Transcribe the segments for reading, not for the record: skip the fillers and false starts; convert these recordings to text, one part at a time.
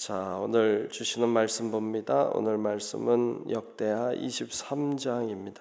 자, 오늘 주시는 말씀 봅니다. 오늘 말씀은 역대하 23장입니다.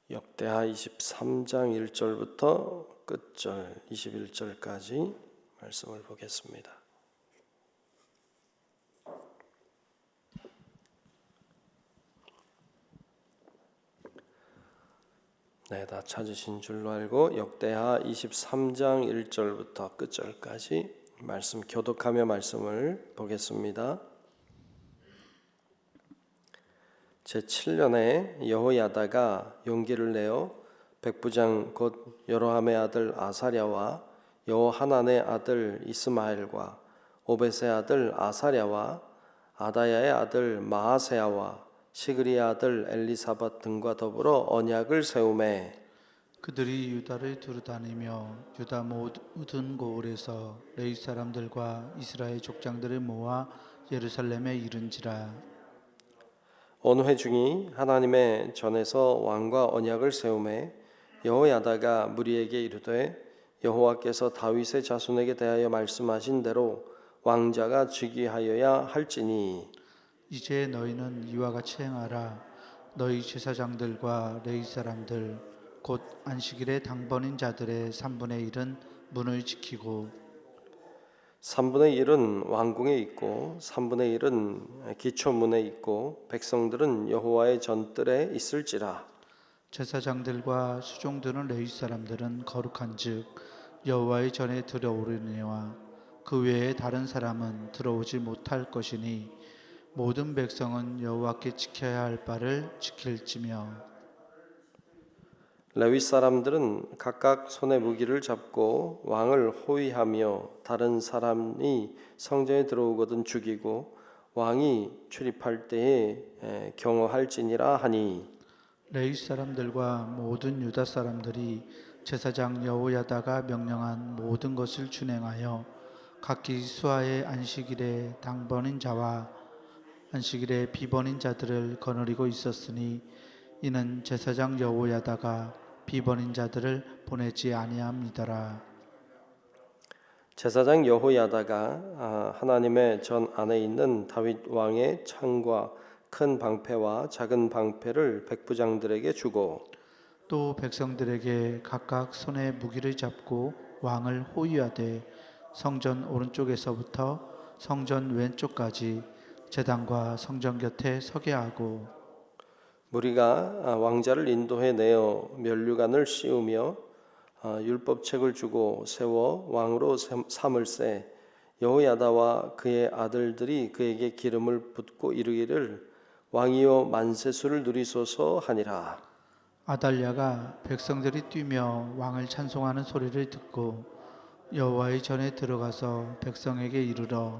역대하 23장 1절부터 끝절 21절까지 말씀을 보겠습니다. 네, 다 찾으신 줄로 알고 역대하 23장 1절부터 끝절까지 말씀 교독하며 말씀을 보겠습니다. 제7년에 여호야다가 용기를 내어 백부장 곧 여로함의 아들 아사랴와 여호하난의 아들 이스마엘과 오벳의 아들 아사랴와 아다야의 아들 마아세야와 시그리의 아들 엘리사밧 등과 더불어 언약을 세우매 그들이 유다를 두루다니며 유다 모든 고을에서 레위 사람들과 이스라엘 족장들을 모아 예루살렘에 이른지라. 온 회중이 하나님의 전에서 왕과 언약을 세우매 여호야다가 무리에게 이르되 여호와께서 다윗의 자손에게 대하여 말씀하신 대로 왕자가 즉위하여야 할지니 이제 너희는 이와 같이 행하라. 너희 제사장들과 레위 사람들 곧 안식일에 당번인 자들의 3분의 1은 문을 지키고 3분의 1은 왕궁에 있고 3분의 1은 기초문에 있고 백성들은 여호와의 전뜰에 있을지라. 제사장들과 수종드는 레위 사람들은 거룩한즉 여호와의 전에 들어오르니와 그 외에 다른 사람은 들어오지 못할 것이니 모든 백성은 여호와께 지켜야 할 바를 지킬지며 레위 사람들은 각각 손에 무기를 잡고 왕을 호위하며 다른 사람이 성전에 들어오거든 죽이고 왕이 출입할 때에 경호할지니라 하니 레위 사람들과 모든 유다 사람들이 제사장 여호야다가 명령한 모든 것을 준행하여 각기 수하의 안식일에 당번인 자와 안식일에 비번인 자들을 거느리고 있었으니 이는 제사장 여호야다가 비번인 자들을 보내지 아니함이더라. 제사장 여호야다가 하나님의 전 안에 있는 다윗 왕의 창과 큰 방패와 작은 방패를 백부장들에게 주고 또 백성들에게 각각 손에 무기를 잡고 왕을 호위하되 성전 오른쪽에서부터 성전 왼쪽까지 제단과 성전 곁에 서게 하고 무리가 왕자를 인도해 내어 면류관을 씌우며 율법책을 주고 세워 왕으로 삼을세 여호야다와 그의 아들들이 그에게 기름을 붓고 이르기를 왕이여 만세수를 누리소서 하니라. 아달랴가 백성들이 뛰며 왕을 찬송하는 소리를 듣고 여호와의 전에 들어가서 백성에게 이르러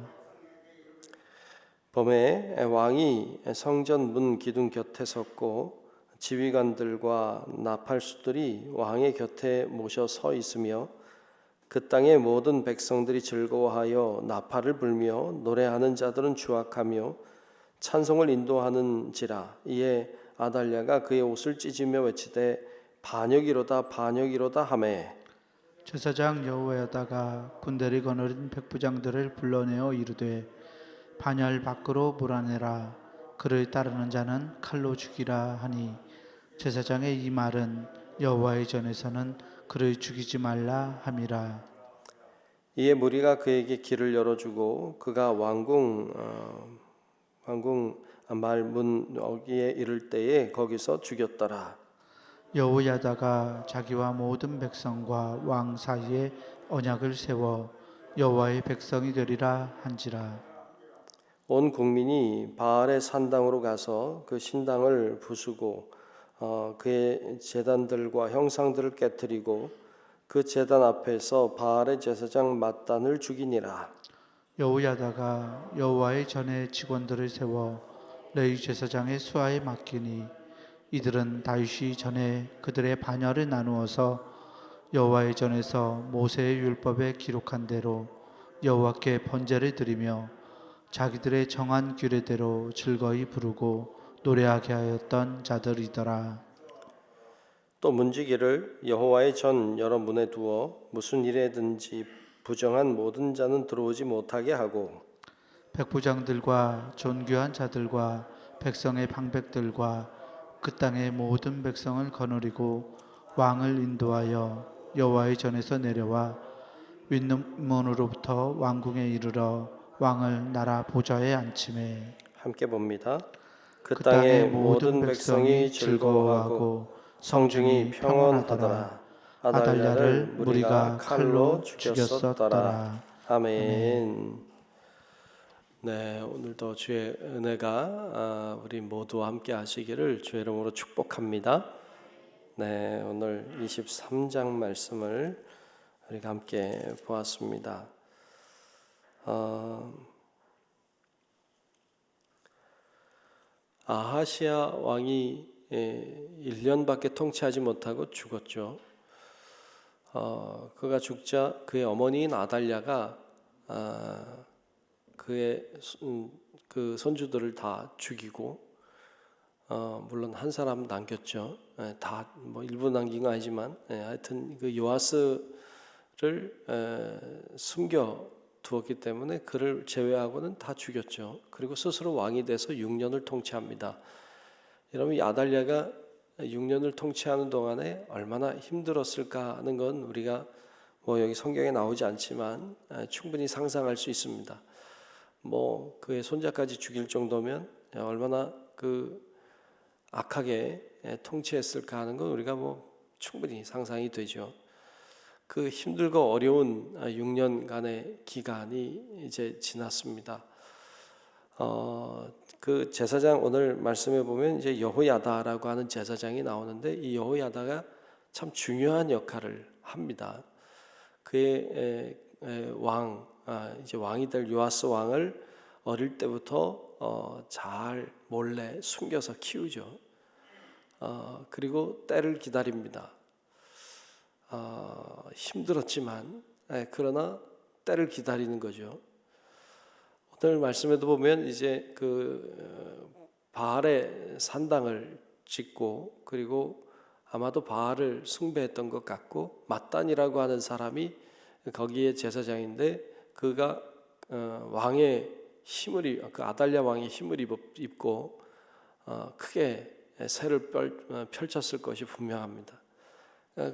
범에 왕이 성전 문 기둥 곁에 섰고 지휘관들과 나팔수들이 왕의 곁에 모셔 서 있으며 그 땅의 모든 백성들이 즐거워하여 나팔을 불며 노래하는 자들은 주악하며 찬송을 인도하는지라. 이에 아달랴가 그의 옷을 찢으며 외치되 반역이로다 반역이로다 하매 제사장 여호야다가 군대를 거느린 백부장들을 불러내어 이르되 반열 밖으로 몰아내라. 그를 따르는 자는 칼로 죽이라 하니 제사장의 이 말은 여호와의 전에서는 그를 죽이지 말라 함이라. 이에 무리가 그에게 길을 열어주고 그가 왕궁 말문 어기에 이를 때에 거기서 죽였더라. 여호야다가 자기와 모든 백성과 왕 사이에 언약을 세워 여호와의 백성이 되리라 한지라. 온 국민이 바알의 산당으로 가서 그 신당을 부수고 그의 제단들과 형상들을 깨뜨리고 그 제단 앞에서 바알의 제사장 mat단을 죽이니라. 여호야다가 여호와의 전에 직원들을 세워 레위 제사장의 수하에 맡기니 이들은 다윗이 전에 그들의 반열을 나누어서 여호와의 전에서 모세의 율법에 기록한 대로 여호와께 번제를 드리며 자기들의 정한 규례대로 즐거이 부르고 노래하게 하였던 자들이더라. 또 문지기를 여호와의 전 여러 문에 두어 무슨 일에든지 부정한 모든 자는 들어오지 못하게 하고 백부장들과 존귀한 자들과 백성의 방백들과 그 땅의 모든 백성을 거느리고 왕을 인도하여 여호와의 전에서 내려와 윗문으로부터 왕궁에 이르러 왕을 나라 보좌에 앉히매 함께 봅니다. 그 그 땅의 땅의 모든 백성이 즐거워하고 성중이 평온하더라. 아달랴를 무리가 칼로 죽였었더라. 아멘. 네, 오늘도 주의 은혜가 우리 모두와 함께 하시기를 주의 이름으로 축복합니다. 네, 오늘 23장 말씀을 우리가 함께 보았습니다. 아하시아 왕이 1년밖에 통치하지 못하고 죽었죠. 그가 죽자 그의 어머니인 아달랴가 그의 그 손주들을 다 죽이고 물론 한 사람 남겼죠. 다 뭐 일부 남긴 건 아니지만 하여튼 그 요아스를 숨겨 두었기 때문에 그를 제외하고는 다 죽였죠. 그리고 스스로 왕이 돼서 6년을 통치합니다. 여러분 이 아달랴가 6년을 통치하는 동안에 얼마나 힘들었을까 하는 건 우리가 뭐 여기 성경에 나오지 않지만 충분히 상상할 수 있습니다. 뭐 그의 손자까지 죽일 정도면 얼마나 그 악하게 통치했을까 하는 건 우리가 뭐 충분히 상상이 되죠. 그 힘들고 어려운 6년간의 기간이 이제 지났습니다. 그 제사장 오늘 말씀해 보면 이제 여호야다라고 하는 제사장이 나오는데 이 여호야다가 참 중요한 역할을 합니다. 그의 이제 왕이 될 요아스 왕을 어릴 때부터 잘 몰래 숨겨서 키우죠. 그리고 때를 기다립니다. 힘들었지만 그러나 때를 기다리는 거죠. 오늘 말씀에도 보면 이제 그 바알의 산당을 짓고 그리고 아마도 바알을 숭배했던 것 같고 mat단이라고 하는 사람이 거기에 제사장인데 그가 왕의 힘을 그 아달랴 왕의 힘을 입고 크게 세를 펼쳤을 것이 분명합니다.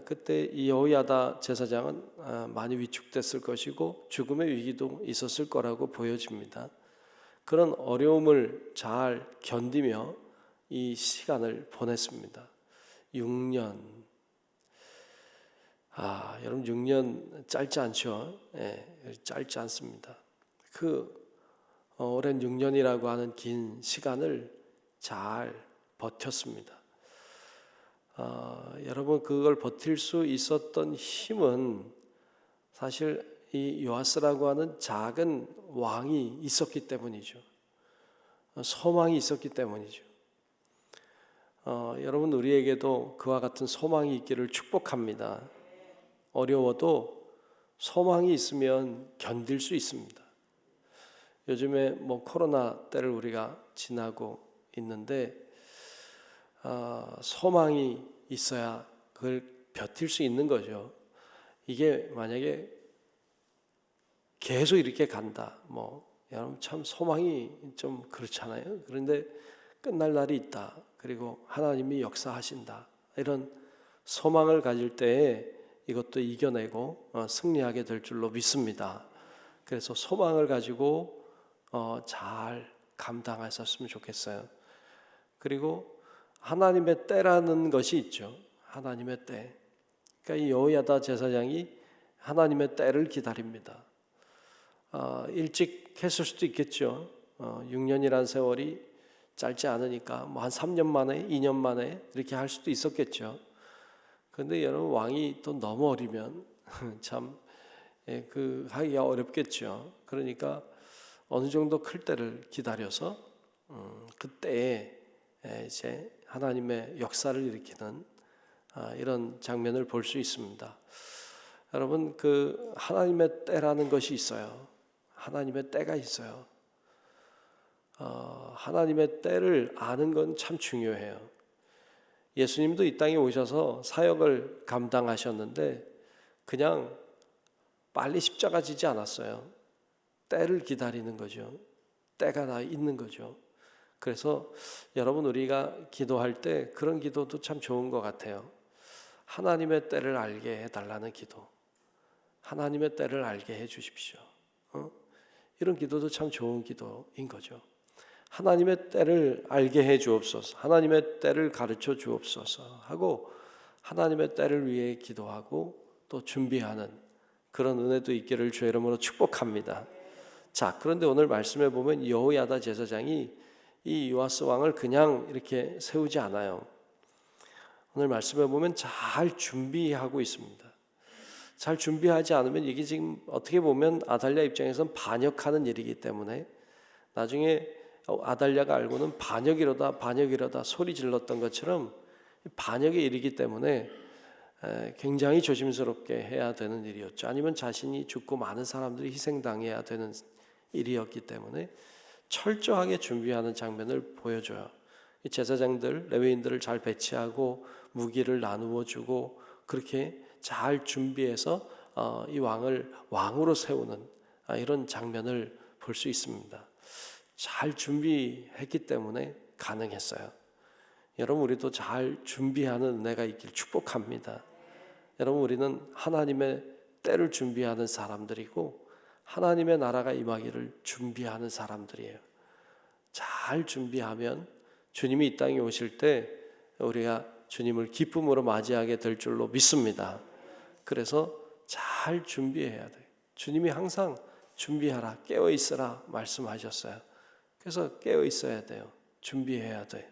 그때 이 여호야다 제사장은 많이 위축됐을 것이고 죽음의 위기도 있었을 거라고 보여집니다. 그런 어려움을 잘 견디며 이 시간을 보냈습니다. 6년. 여러분 6년 짧지 않죠? 짧지 않습니다. 그 오랜 6년이라고 하는 긴 시간을 잘 버텼습니다. 여러분 그걸 버틸 수 있었던 힘은 사실 이 요아스라고 하는 작은 왕이 있었기 때문이죠. 소망이 있었기 때문이죠. 여러분 우리에게도 그와 같은 소망이 있기를 축복합니다. 어려워도 소망이 있으면 견딜 수 있습니다. 요즘에 뭐 코로나 때를 우리가 지나고 있는데 소망이 있어야 그걸 버틸 수 있는 거죠. 이게 만약에 계속 이렇게 간다, 뭐 여러분 참 소망이 좀 그렇잖아요. 그런데 끝날 날이 있다. 그리고 하나님이 역사하신다. 이런 소망을 가질 때에 이것도 이겨내고 승리하게 될 줄로 믿습니다. 그래서 소망을 가지고 잘 감당하셨으면 좋겠어요. 그리고 하나님의 때라는 것이 있죠. 하나님의 때. 그러니까 이 여호야다 제사장이 하나님의 때를 기다립니다. 일찍 했을 수도 있겠죠. 6년이라는 세월이 짧지 않으니까 뭐 한 3년 만에 2년 만에 이렇게 할 수도 있었겠죠. 그런데 여러분 왕이 또 너무 어리면 참 그 하기가 어렵겠죠. 그러니까 어느 정도 클 때를 기다려서 그때에 이제 하나님의 역사를 일으키는 이런 장면을 볼 수 있습니다. 여러분 그 하나님의 때라는 것이 있어요. 하나님의 때가 있어요. 하나님의 때를 아는 건 참 중요해요. 예수님도 이 땅에 오셔서 사역을 감당하셨는데 그냥 빨리 십자가 지지 않았어요. 때를 기다리는 거죠. 때가 다 있는 거죠. 그래서 여러분, 우리가 기도할 때 그런 기도도 참 좋은 것 같아요. 하나님의 때를 알게 해달라는 기도. 하나님의 때를 알게 해 주십시오. 이런 기도도 참 좋은 기도인 거죠. 하나님의 때를 알게 해 주옵소서, 하나님의 때를 가르쳐 주옵소서 하고 하나님의 때를 위해 기도하고 또 준비하는 그런 은혜도 있기를 주의 이름으로 축복합니다. 자, 그런데 오늘 말씀에 보면 여호야다 제사장이 이 요아스 왕을 그냥 이렇게 세우지 않아요. 오늘 말씀에 보면 잘 준비하고 있습니다. 잘 준비하지 않으면 이게 지금 어떻게 보면 아달랴 입장에서는 반역하는 일이기 때문에 나중에 아달랴가 알고는 반역이로다 소리 질렀던 것처럼 반역의 일이기 때문에 굉장히 조심스럽게 해야 되는 일이었죠. 아니면 자신이 죽고 많은 사람들이 희생당해야 되는 일이었기 때문에 철저하게 준비하는 장면을 보여줘요. 제사장들, 레위인들을 잘 배치하고 무기를 나누어 주고 그렇게 잘 준비해서 이 왕을 왕으로 세우는 이런 장면을 볼 수 있습니다. 잘 준비했기 때문에 가능했어요. 여러분, 우리도 잘 준비하는 은혜가 있길 축복합니다. 여러분, 우리는 하나님의 때를 준비하는 사람들이고 하나님의 나라가 임하기를 준비하는 사람들이에요. 잘 준비하면 주님이 이 땅에 오실 때 우리가 주님을 기쁨으로 맞이하게 될 줄로 믿습니다. 그래서 잘 준비해야 돼요. 주님이 항상 준비하라, 깨어 있으라 말씀하셨어요. 그래서 깨어 있어야 돼요. 준비해야 돼요.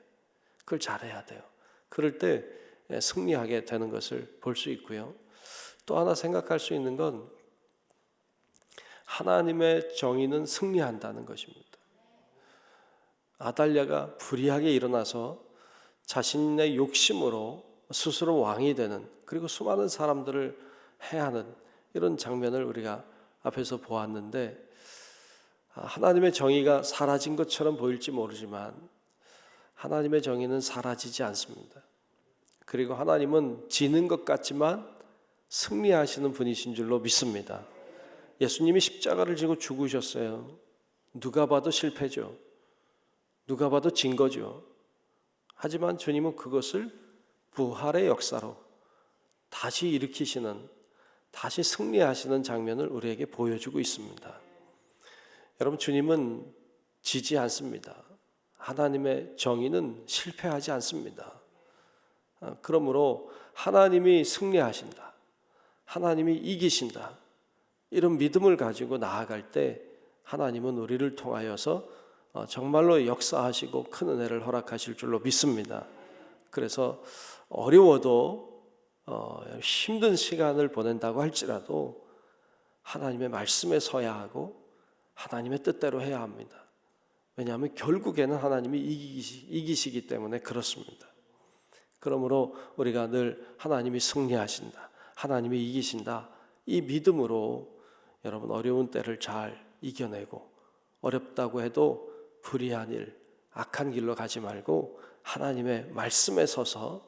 그걸 잘해야 돼요. 그럴 때 승리하게 되는 것을 볼 수 있고요. 또 하나 생각할 수 있는 건 하나님의 정의는 승리한다는 것입니다. 아달랴가 불의하게 일어나서 자신의 욕심으로 스스로 왕이 되는, 그리고 수많은 사람들을 해하는 이런 장면을 우리가 앞에서 보았는데, 하나님의 정의가 사라진 것처럼 보일지 모르지만 하나님의 정의는 사라지지 않습니다. 그리고 하나님은 지는 것 같지만 승리하시는 분이신 줄로 믿습니다. 예수님이 십자가를 지고 죽으셨어요. 누가 봐도 실패죠. 누가 봐도 진 거죠. 하지만 주님은 그것을 부활의 역사로 다시 일으키시는, 다시 승리하시는 장면을 우리에게 보여주고 있습니다. 여러분, 주님은 지지 않습니다. 하나님의 정의는 실패하지 않습니다. 그러므로 하나님이 승리하신다, 하나님이 이기신다, 이런 믿음을 가지고 나아갈 때 하나님은 우리를 통하여서 정말로 역사하시고 큰 은혜를 허락하실 줄로 믿습니다. 그래서 어려워도 힘든 시간을 보낸다고 할지라도 하나님의 말씀에 서야 하고 하나님의 뜻대로 해야 합니다. 왜냐하면 결국에는 하나님이 이기시기 때문에 그렇습니다. 그러므로 우리가 늘 하나님이 승리하신다, 하나님이 이기신다, 이 믿음으로 여러분 어려운 때를 잘 이겨내고, 어렵다고 해도 불의한 일, 악한 길로 가지 말고 하나님의 말씀에 서서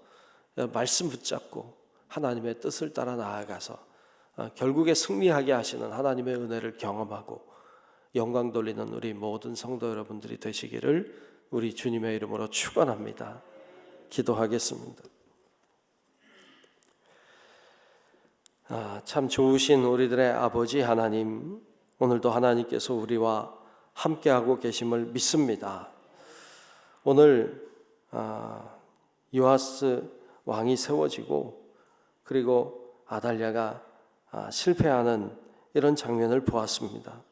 말씀 붙잡고 하나님의 뜻을 따라 나아가서 결국에 승리하게 하시는 하나님의 은혜를 경험하고 영광 돌리는 우리 모든 성도 여러분들이 되시기를 우리 주님의 이름으로 축원합니다. 기도하겠습니다. 참 좋으신 우리들의 아버지 하나님, 오늘도 하나님께서 우리와 함께하고 계심을 믿습니다. 오늘 요아스 왕이 세워지고 그리고 아달랴가 실패하는 이런 장면을 보았습니다.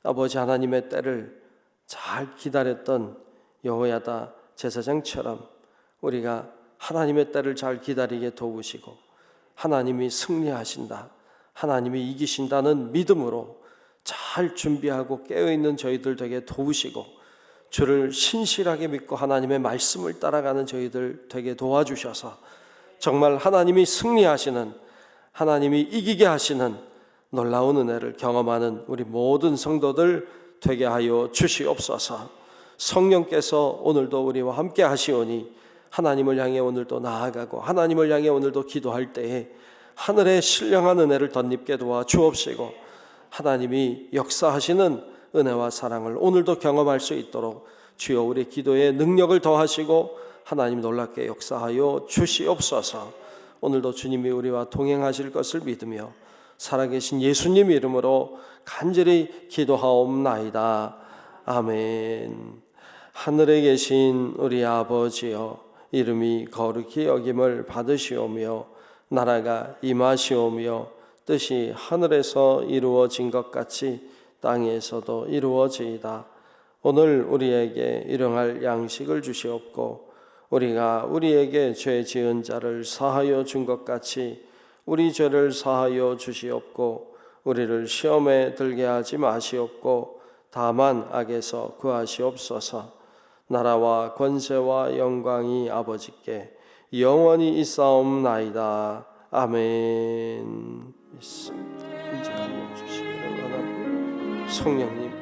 아버지 하나님의 때를 잘 기다렸던 여호야다 제사장처럼 우리가 하나님의 때를 잘 기다리게 도우시고 하나님이 승리하신다, 하나님이 이기신다는 믿음으로 잘 준비하고 깨어있는 저희들 되게 도우시고 주를 신실하게 믿고 하나님의 말씀을 따라가는 저희들 되게 도와주셔서 정말 하나님이 승리하시는, 하나님이 이기게 하시는 놀라운 은혜를 경험하는 우리 모든 성도들 되게 하여 주시옵소서. 성령께서 오늘도 우리와 함께 하시오니 하나님을 향해 오늘도 나아가고 하나님을 향해 오늘도 기도할 때에 하늘의 신령한 은혜를 덧입게 도와 주옵시고 하나님이 역사하시는 은혜와 사랑을 오늘도 경험할 수 있도록 주여 우리 기도에 능력을 더하시고 하나님 놀랍게 역사하여 주시옵소서. 오늘도 주님이 우리와 동행하실 것을 믿으며 살아계신 예수님 이름으로 간절히 기도하옵나이다. 아멘. 하늘에 계신 우리 아버지여, 이름이 거룩히 여김을 받으시오며 나라가 임하시오며 뜻이 하늘에서 이루어진 것 같이 땅에서도 이루어지이다. 오늘 우리에게 일용할 양식을 주시옵고 우리가 우리에게 죄 지은 자를 사하여 준 것 같이 우리 죄를 사하여 주시옵고 우리를 시험에 들게 하지 마시옵고 다만 악에서 구하시옵소서. 나라와 권세와 영광이 아버지께 영원히 있사옵나이다. 아멘. 믿습니다. 인정하여 주시기를 원합니다. 성령님